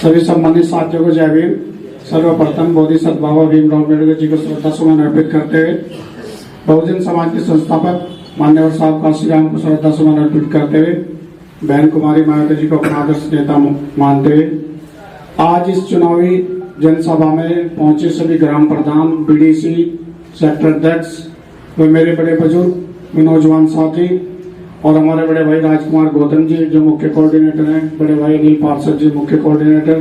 सभी सम्मानित साथियों को जय भीम। सर्वप्रथम बोधिसत्व बाबा भीमराव अम्बेडकर जी को श्रद्धा सुमन अर्पित करते हुए बहुजन समाज के संस्थापक मान्यवर साहब काशीराम को श्रद्धा सुमन अर्पित करते हुए बहन कुमारी मायावती जी को अपना आदर्श नेता मानते हुए आज इस चुनावी जनसभा में पहुंचे सभी ग्राम प्रधान, बीडीसी, सेक्टर अध्यक्ष व मेरे बड़े बुजुर्ग नौजवान साथी और हमारे बड़े भाई राजकुमार गौतम जी जो मुख्य कोऑर्डिनेटर हैं, बड़े भाई अनिल पार्षद जी मुख्य कोऑर्डिनेटर,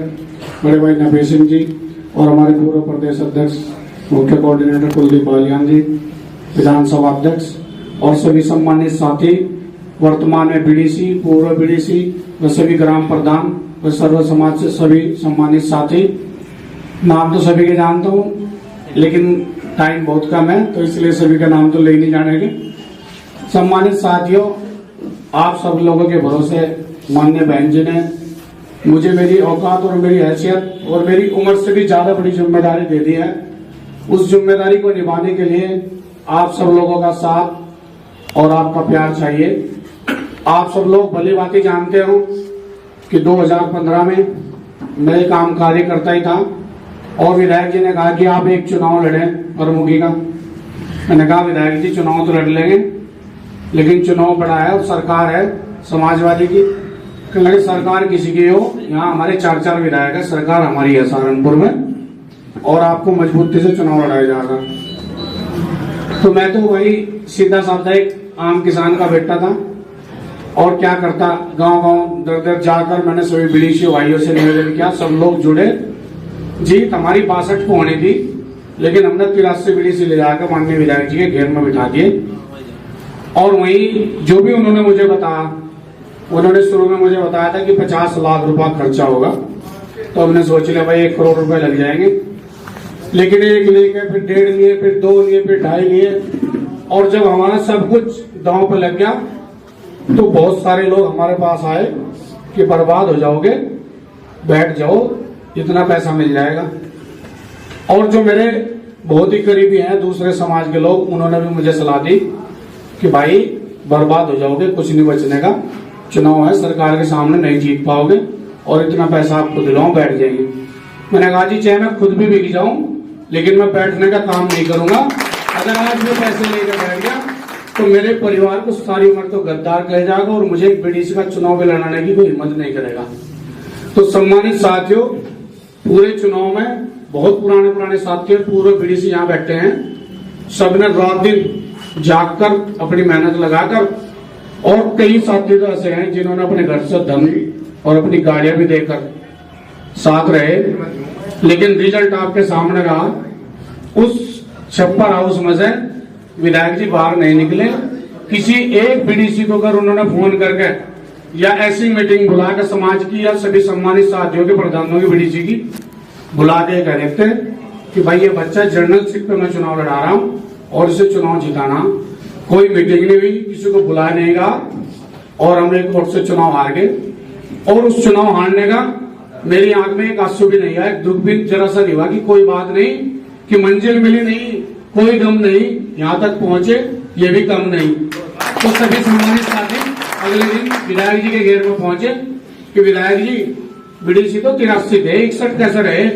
बड़े भाई नबी सिंह जी और हमारे पूर्व प्रदेश अध्यक्ष मुख्य कोऑर्डिनेटर कुलदीप बालियान जी, विधानसभा अध्यक्ष और सभी सम्मानित साथी, वर्तमान में बीडीसी, पूर्व बीडीसी व सभी ग्राम प्रधान व सर्व समाज से सभी सम्मानित साथी। नाम तो सभी के जानता हूँ लेकिन टाइम बहुत कम है तो इसलिए सभी का नाम तो ले नहीं जानेंगे। सम्मानित साथियों, आप सब लोगों के भरोसे माननीय बहन जी ने मुझे मेरी औकात और मेरी हैसियत और मेरी उम्र से भी ज्यादा बड़ी जिम्मेदारी दे दी है। उस जिम्मेदारी को निभाने के लिए आप सब लोगों का साथ और आपका प्यार चाहिए। आप सब लोग भली भांति जानते हो कि 2015 में मैं एक आम कार्यकर्ता ही था और विधायक जी ने कहा कि आप एक चुनाव लड़े प्रमुखी का। मैंने कहा विधायक जी चुनाव तो लड़ लेंगे लेकिन चुनाव बड़ा है और सरकार है समाजवादी की। लगे सरकार किसी की हो, यहाँ हमारे 4 विधायक है, सरकार हमारी है सहारनपुर में और आपको मजबूती से चुनाव लड़ाया जाएगा। तो मैं तो वही सीधा साधा एक आम किसान का बेटा था और क्या करता, गांव गांव दर दर जाकर मैंने सभी बीडीसी भाइयों से निवेदन किया, सब लोग जुड़े। जीत हमारी 62 को होनी थी लेकिन हमने 83 बीडीसी ले जाकर माननीय विधायक जी के घेर में बिठा दिए और वही जो भी उन्होंने मुझे बताया, उन्होंने शुरू में मुझे बताया था कि 50 लाख रुपया खर्चा होगा। तो हमने सोच लिया भाई 1 करोड़ रुपए लग जाएंगे, लेकिन 1 लेके फिर 1.5 लिए, फिर 2 लिए, फिर 2.5 लिए और जब हमारा सब कुछ दांव पे लग गया तो बहुत सारे लोग हमारे पास आए कि बर्बाद हो जाओगे, बैठ जाओ, इतना पैसा मिल जाएगा। और जो मेरे बहुत ही करीबी हैं दूसरे समाज के लोग, उन्होंने भी मुझे सलाह दी कि भाई बर्बाद हो जाओगे, कुछ नहीं बचने का, चुनाव है, सरकार के सामने नहीं जीत पाओगे और इतना पैसा आपको दिलाऊं, बैठ जाएंगे। मैंने कहा जी चाहे मैं खुद भी बिक जाऊं लेकिन मैं बैठने का काम नहीं करूंगा। अगर आज मैं पैसे लेकर बैठ गया तो मेरे परिवार को सारी उम्र तो गद्दार कह जाएगा और मुझे बीडीसी का चुनाव भी लड़ाने की कोई हिम्मत नहीं करेगा। तो सम्मानित साथियों, पूरे चुनाव में बहुत पुराने साथी और पूर्व बीडीसी यहाँ बैठे हैं, सबने रात दिन जागकर अपनी मेहनत लगाकर और कई साथी तो ऐसे हैं जिन्होंने अपने घर से धन और अपनी गाड़ियां भी देकर साथ रहे, लेकिन रिजल्ट आपके सामने रहा। उस छप्पर हाउस में से विधायक जी बाहर नहीं निकले। किसी एक बीडीसी को अगर उन्होंने फोन करके या ऐसी मीटिंग बुलाकर समाज की या सभी सम्मानित साथियों के प्रधानों की बीडीसी की बुला के कह देते कि भाई ये बच्चा जर्नलशिप पे मैं चुनाव लड़ा रहा हूं और इसे चुनाव जिताना, कोई मीटिंग नहीं हुई, किसी को बुलाया नहीं गया और हम एक वोट से चुनाव हार गए। और उस चुनाव हारने का मेरी आंख में एक आंसू भी नहीं आया, एक दुख भी जरा सा नहीं हुआ कि कोई बात नहीं, कि मंजिल मिली नहीं, कोई गम नहीं, यहाँ तक पहुंचे ये भी कम नहीं। तो सभी सम्मानित साथी अगले दिन विधायक जी के घेर में पहुंचे कि विधायक जी बीडीसी तो 83 थे, 61 कैसे रहे?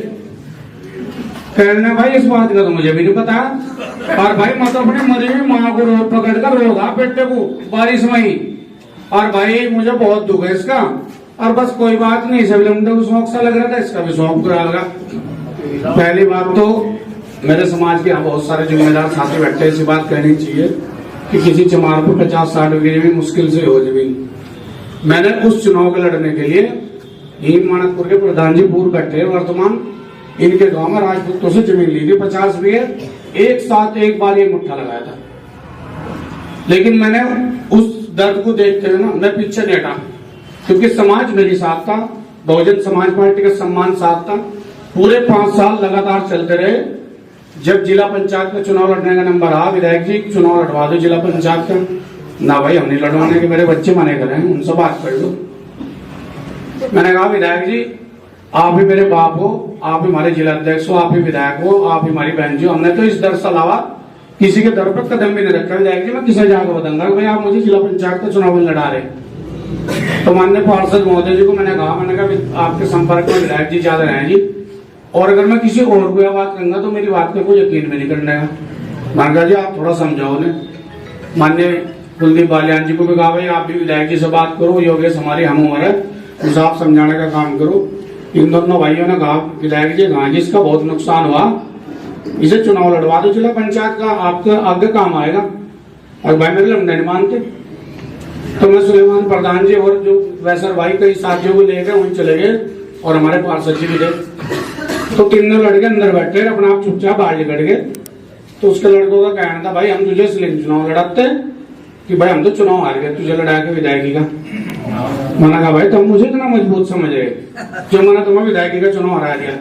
कहने भाई इस बात का तो मुझे भी नहीं पता और भाई मैं तो अपने मरी हुई माँ को रोड पकड़ कर रोगा बेटे को बारिश में ही, और भाई मुझे बहुत दुख है इसका, और बस कोई बात नहीं, सब लोगों को शौक सा लग रहा था, इसका भी शौक पूरा लगा। पहली बात तो मेरे समाज के यहाँ बहुत सारे जिम्मेदार साथी बैठे, ऐसी बात कहनी चाहिए कि किसी चमार को 50-60 वीघे भी मुश्किल से हो जमीन। मैंने उस चुनाव को लड़ने के लिए हीन मानकपुर के प्रधान जी पूर्व बैठे, वर्तमान इनके गांव में राजपूतों से जमीन ली थी 50 बीघे, एक साथ एक बार ये मुट्ठा लगाया था। लेकिन मैंने उस दर्द को देखते हुए ना मैं पीछे नहीं हटा, क्योंकि समाज मेरे साथ था, बहुजन समाज पार्टी का सम्मान साथ था। पूरे 5 साल लगातार चलते रहे। जब जिला पंचायत में चुनाव लड़ने का नंबर आ, विधायक जी चुनाव लड़वा दो जिला पंचायत का, ना भाई हम नहीं लड़वाने के, मेरे बच्चे मने कर रहे हैं, उनसे बात कर लो। मैंने कहा विधायक जी आप ही मेरे बाप हो, आप ही हमारे जिला अध्यक्ष हो, आप ही विधायक हो, आप ही हमारी बहन जी हो, हमने तो इस दर से अलावा किसी के दर पर कदम भी नहीं रखा। विधायक जी मैं किसे जाकर बताऊंगा भाई आप मुझे जिला पंचायत का चुनाव लड़ा रहे। तो माननीय पार्षद महोदय जी को मैंने कहा आपके संपर्क में विधायक जी ज्यादा रहे जी, और अगर मैं किसी और को बात करूंगा तो मेरी बात पे कोई यकीन भी नहीं करने का। मैंने कहा जी आप थोड़ा समझाओ उन्हें। माननीय कुलदीप बालियान जी को भी कहा भाई आप भी विधायक जी से बात करो, योगेश हमारी हम उम्र है, उसे आप समझाने का काम करो। इन दोनों भाइयों ने कहा विधायक जी कहा जिसका बहुत नुकसान हुआ इसे चुनाव लड़वा दो जिला पंचायत का, आपका आगे काम आएगा। और भाई मेरे लंबे नहीं मानते तो मैं सुलेमान प्रधान जी और जो वैसर भाई कई साथियों को लेकर वहीं चले गए और हमारे पार्षद जी भी थे। तो तीनों लड़के अंदर बैठे अपना आप चुपचाप बाहर निकल गए। तो उसके लड़कों का कहना था भाई हम तुझे इसलिए चुनाव लड़ाते कि भाई हम तो चुनाव हार गए तुझे लड़ा के विधायकी का। मैंने कहा भाई तुम मुझे इतना मजबूत समझ रहे जो मैंने तुम्हें विधायकी का चुनाव हरा दिया।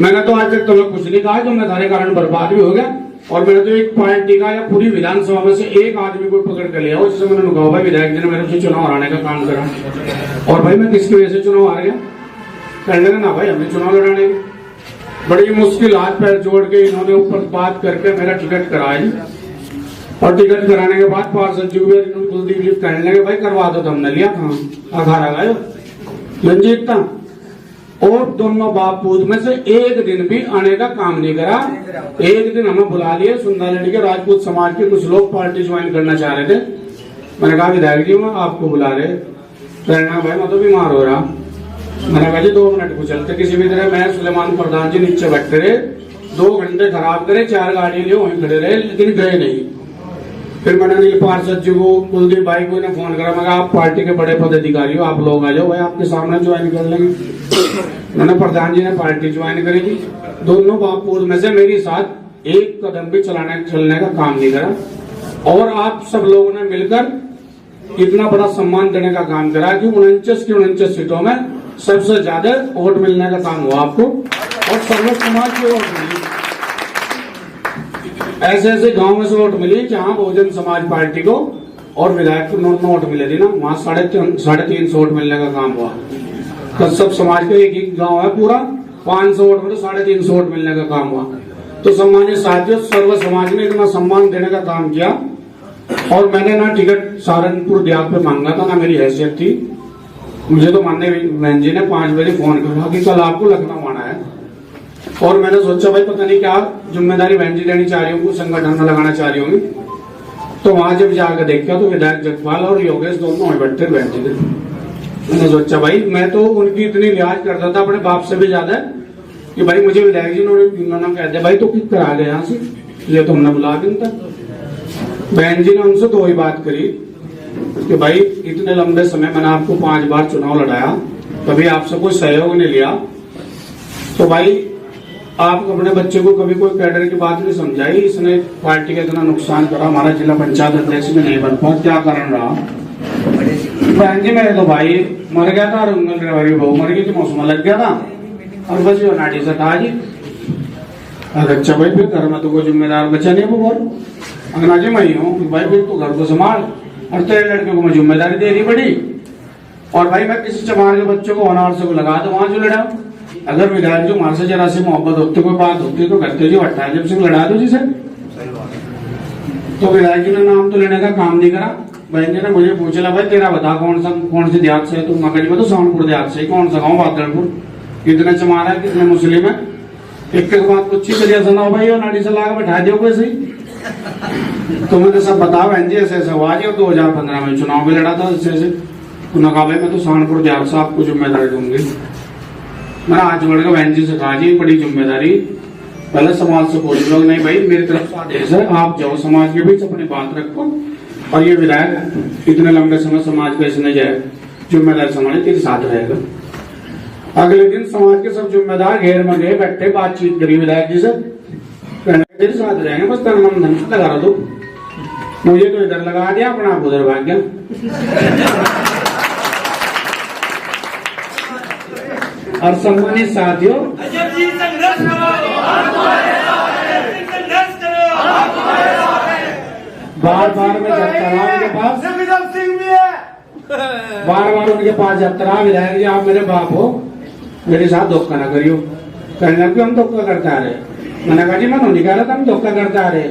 मैंने तो आज तक तुम्हें कुछ नहीं कहा, जो मैं तुम्हारे कारण बर्बाद भी हो गया। और मैंने तो एक पार्टी का या पूरी विधानसभा में से एक आदमी को पकड़ कर लिया हो जिससे मैंने कहा भाई विधायक जी ने मेरे से चुनाव हराने का काम करा। और भाई मैं किसकी वजह से चुनाव हार गया? कहने लगा ना भाई हमने चुनाव लड़ाने की बड़ी मुश्किल हाथ पैर जोड़ के इन्होंने ऊपर बात करके मेरा टिकट कराया। और टिकट कराने के बाद पार्षद जी कुलदीप जी कहने लगे भाई करवा दो, तो हमने लिया कहाँ अखाड़ा गए रंजीत था। और दोनों बाप पूत में से एक दिन भी आने का काम नहीं करा। एक दिन हमें बुला लिए सुंदरगढ़ के राजपूत समाज के कुछ लोग पार्टी ज्वाइन करना चाह रहे थे। मैंने कहा विधायक जी मैं आपको बुला रहे, कहना भाई मैं तो बीमार हो रहा। मैंने कहा जी 2 मिनट को चलते किसी भी तरह। मैं सुलेमान प्रधान जी नीचे बैठे रहे, 2 घंटे खराब करे, 4 गाड़ी लिए वहीं खड़े रहे लेकिन गए नहीं। फिर मैंने अनिल पार्षद जी को कुलदीप भाई को फोन करा, मैं आप पार्टी के बड़े पदाधिकारी हो, आप लोग आ जाओ भाई आपके सामने ज्वाइन कर लेंगे। मैंने प्रधान जी ने पार्टी ज्वाइन करी थी। दोनों बापूत में से मेरे साथ एक कदम भी चलने का काम नहीं करा। और आप सब लोगों ने मिलकर इतना बड़ा सम्मान देने का काम करा कि 49 की 49 सीटों में सबसे ज्यादा वोट मिलने का काम हुआ आपको और सर्व समाज की वोट मिली। ऐसे ऐसे गांव में से वोट मिली जहां बहुजन समाज पार्टी को और विधायक को वोट मिले थे ना, वहां 350 वोट मिलने का काम हुआ। तो सब समाज का एक गांव है पूरा 500 वोट में तो 350 वोट मिलने का काम हुआ। तो सम्मानित साथियों सर्व समाज ने इतना सम्मान देने का काम किया। और मैंने ना टिकट सहारनपुर देहात पे मांगा था ना मेरी हैसियत थी। मुझे तो माननीय बहन जी ने 5 बजे फोन करा कि कल आपको लखनऊ आना है। और मैंने सोचा भाई पता नहीं क्या जिम्मेदारी बहन जी देनी चाह रही होंगी, संगठन में लगाना चाह रही होंगी। तो वहां जब जाकर देखा तो विधायक जगपाल और योगेश दोनों वहीं बैठे बहन जी ने। मैंने सोचा भाई मैं तो उनकी इतनी लिहाज करता था अपने बाप से भी ज्यादा कि भाई मुझे विधायक जी उन्होंने कह दिया भाई तो किस करा गए यहाँ से, ये तो हमने बुला दिन था। बहन जी ने उनसे तो वही बात करी कि भाई इतने लंबे समय मैंने आपको 5 बार चुनाव लड़ाया, कभी आपसे कोई सहयोग नहीं लिया, तो भाई आप अपने बच्चे को कभी कोई कैडर की बात नहीं समझाई, इसने पार्टी का इतना नुकसान करा, हमारा जिला पंचायत अध्यक्ष में नहीं बन पाया, क्या कारण रहा? बहन जी मेरे तो भाई मर गया था और बहू मर गई थी, मौसम लग गया था और बस वो नाटी से कहा जी अच्छा भाई फिर घर में तो कोई जिम्मेदार बचा नहीं वो अंगना जी मैं ही हूँ भाई, फिर तो घर को संभाल और तेरे लड़के को मैं जिम्मेदारी दे रही बड़ी। और भाई मैं किसी चमार के बच्चों को होनार से लगा दो वहां जो लड़ा। अगर विधायक जो हमारे से जरा सी मोहब्बत होती कोई बात होती तो करते जी 28 सिंह लड़ा दो जिसे। तो विधायक जी ने नाम तो लेने का काम नहीं करा। बहन जी ने मुझे पूछा भाई तेरा बता कौन सी देहात से है? तुम मगर में तो सोनपुर देहात से, कौन सा गाँव? बादलपुर। कितने चमार है कितने मुस्लिम है? एक बात कुछ ही करिए सुनाओ भाई और नाड़ी से लाकर बैठा दियो कोई सही। तो मैंने सब बताओ बहन जी ऐसे ऐसे हुआ जी। और 2015 में चुनाव भी लड़ा था ऐसे ऐसे। उन्होंने कहा भाई मैं तो सोनपुर देहात से आपको जिम्मेदारी दूंगी। मैंने आज बढ़कर बहन जी से कहा जी बड़ी जिम्मेदारी, पहले समाज से बोल लोग नहीं भाई मेरी तरफ से आदेश है, आप जाओ समाज के बीच अपनी बात रखो और ये विधायक इतने लंबे समय समाज को इसने जाए जिम्मेदारी संभाले तेरे साथ रहेगा। अगले दिन समाज के सब जिम्मेदार घेर में गए बैठे बातचीत करी विधायक जी से, तेरे साथ रहेंगे बस तेरा नाम धन लगा दो। मुझे तो इधर लगा दिया अपना आप उधर भाग गया। और सम्मानित साथियों बार बार में उनके पास उनके पास जाता रहा विधायक जी आप मेरे बाप हो, मेरे साथ धोखा ना करियो। कहने लगे हम धोखा करते आ रहे। मैंने कहा जी मैं नहीं कह रहा था हम धोखा करते आ रहे,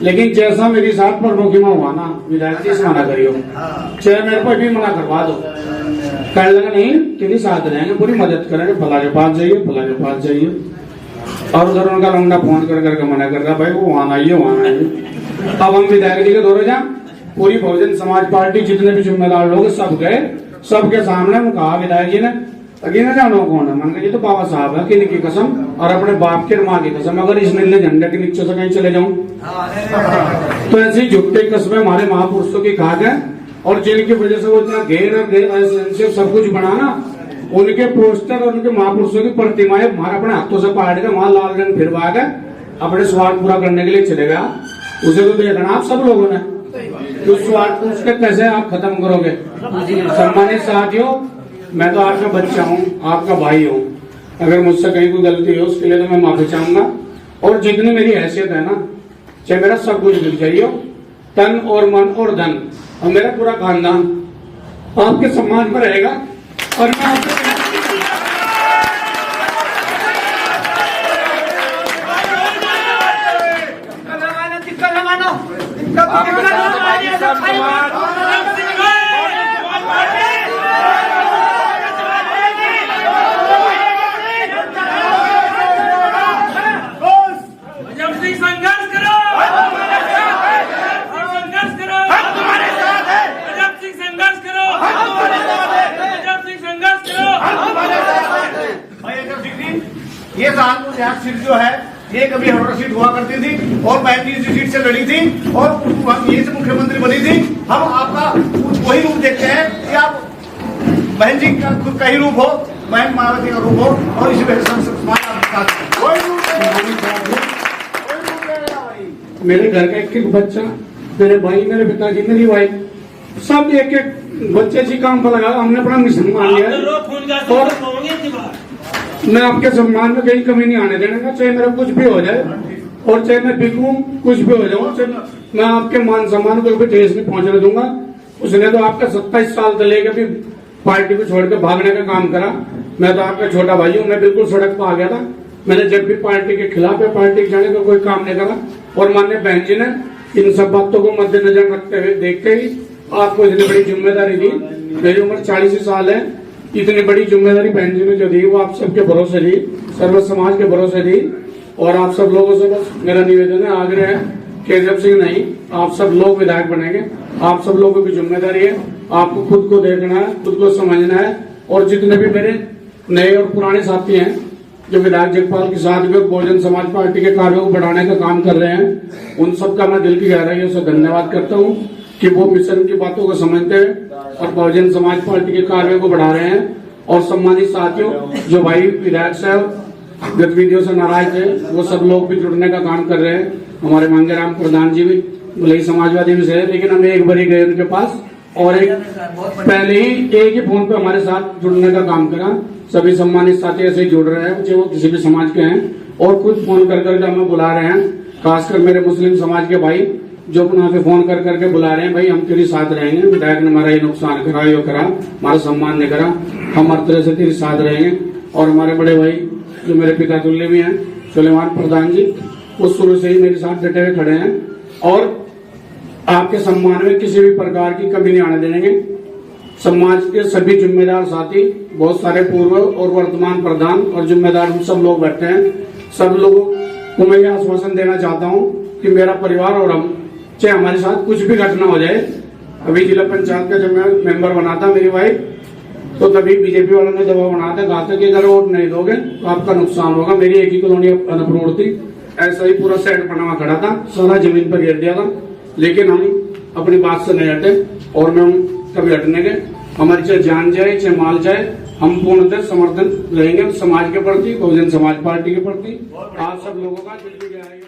लेकिन जैसा मेरी साथ प्रमुखी में हुआ ना विधायक जी से मना करियो, चाहे मेरे को भी मना करवा दो। कहने लगा नहीं तेरे साथ रहेंगे, पूरी मदद करेंगे, फला के पास जाइए, फला के पास जाइए। और उधर उनका लौंडा फोन कर करके मना कर रहा, भाई वो वहां आइए, वहां आइए। अब हम विधायक जी के दौरे जा, पूरी बहुजन समाज पार्टी जितने भी जिम्मेदार लोग सब गए, सबके सामने में कहा विधायक जी ने अगे ना जानो कौन है, मन ये तो बाबा साहब है, किन की कसम और अपने बाप के माँ की कसम, अगर इस नीले झंडे के नीचे से कहीं चले जाऊं तो ऐसी झुट्टे कस्में हमारे महापुरुषों की खा गए, और जिनकी वजह से वो इतना घेर सब कुछ बनाना, उनके पोस्टर और उनके महापुरुषों की प्रतिमाएं हमारे अपने हाथों से पाड़ के वहां लाल रंग फिरवा के अपने स्वार्थ पूरा करने के लिए चले गया। उसे तो देखना आप सब लोगों ने, तो स्वार्थ उसके कैसे आप खत्म करोगे। सम्मानित साथियों, मैं तो आपका बच्चा हूँ, आपका भाई हूँ, अगर मुझसे कहीं कोई गलती हो उसके लिए तो मैं माफी चाहूंगा। और जितनी मेरी हैसियत है ना, चाहे मेरा सब कुछ मिल जाइए, तन और मन और धन, और मेरा पूरा खानदान आपके सम्मान पर रहेगा। और मैं आपको ये सहारनपुर सीट जो है ये कभी हमारा सीट हुआ करती थी और बहन जी इसी सीट से लड़ी थी और ये से मुख्यमंत्री बनी थी। हम आपका वही रूप देखते हैं कि आप बहन जी का खुद का ही रूप हो, बहन मायावती का रूप हो, और इसी वजह से मेरे घर का एक एक बच्चा, मेरे भाई, मेरे पिताजी, मेरी वाइफ, सब एक एक बच्चे से काम पर लगा, हमने अपना मिशन मान लिया। और मैं आपके सम्मान में कहीं कमी नहीं आने देना, चाहे मेरा कुछ भी हो जाए और चाहे मैं बिकूं, कुछ भी हो जाऊं, चाहे मैं आपके मान सम्मान को भी ठेस नहीं पहुंचने दूंगा। उसने तो आपका 27 साल से लेकर भी पार्टी को छोड़कर भागने का काम करा। मैं तो आपका छोटा भाई हूँ, मैं बिल्कुल सड़क पर आ गया था। मैंने जब भी पार्टी के खिलाफ है, पार्टी के जाने का कोई काम नहीं करा। और माननीय बहन जी ने इन सब बातों को मद्देनजर रखते हुए, देखते ही आपको इतनी बड़ी जिम्मेदारी दी। मेरी उम्र 40 साल है, इतनी बड़ी जिम्मेदारी बहन जी ने जो दी वो आप सबके भरोसे दी, सर्व समाज के भरोसे दी। और आप सब लोगों से बस मेरा निवेदन है, आग्रह है कि जब सिंह नहीं, आप सब लोग विधायक बनेंगे, आप सब लोगों की जिम्मेदारी है, आपको खुद को देखना है, खुद को समझना है। और जितने भी मेरे नए और पुराने साथी हैं जो विधायक जगपाल के साथ में बहुजन समाज पार्टी के कार्यों को बढ़ाने का काम कर रहे हैं, उन सबका मैं दिल की गहराइयों से धन्यवाद करता हूँ कि वो मिशन की बातों को समझते हुए और बहुजन समाज पार्टी के कार्यों को बढ़ा रहे हैं। और सम्मानित साथियों, जो भाई विधायक साहब गतिविधियों से नाराज थे, वो सब लोग भी जुड़ने का काम कर रहे हैं। हमारे मांगेराम प्रधान जी भी भले ही समाजवादी भी से, लेकिन हम एक बारी गए उनके पास और एक पहले ही एक ही फोन पे हमारे साथ जुड़ने का काम करा। सभी सम्मानित साथी ऐसे ही जुड़ रहे हैं, चाहे वो किसी भी समाज के हैं, और खुद फोन कर करके हमें बुला रहे हैं। खासकर मेरे मुस्लिम समाज के भाई जो अपना पे फोन कर करके बुला रहे हैं, भाई हम तेरे साथ रहेंगे, विधायक ने हमारा ये नुकसान करा, यो करा, हमारा सम्मान नहीं करा, हम हर तरह से तेरे साथ रहेंगे। और हमारे बड़े भाई जो मेरे पिता तुल्य भी हैं, सुलेमान प्रधान जी, वो शुरू से ही मेरे साथ डटे हुए खड़े हैं और आपके सम्मान में किसी भी प्रकार की कमी नहीं आने देंगे। समाज के सभी जिम्मेदार साथी, बहुत सारे पूर्व और वर्तमान प्रधान और जिम्मेदार सब लोग बैठे हैं। सब लोगों को मैं यह आश्वासन देना चाहता हूं कि मेरा परिवार और हम, चाहे हमारे साथ कुछ भी घटना हो जाए, अभी जिला पंचायत का जब मैं मेंबर बना था मेरी वाइफ, तो तभी बीजेपी वालों ने दबाव बनाया था, कहा था कि अगर वोट नहीं दोगे तो आपका नुकसान होगा। मेरी एक ही कॉलोनी अनअप्रूव्ड थी, ऐसा ही पूरा सेट बना हुआ खड़ा था, सारा जमीन पर गिर दिया था, लेकिन हम अपनी बात से नहीं हटे और मैं कभी हटने के, हमारी चाहे जान जाए चाहे माल जाए, हम पूर्णतः समर्थन रहेंगे समाज के प्रति, बहुजन समाज पार्टी के प्रति। आप सब लोगों का दिल की गहराई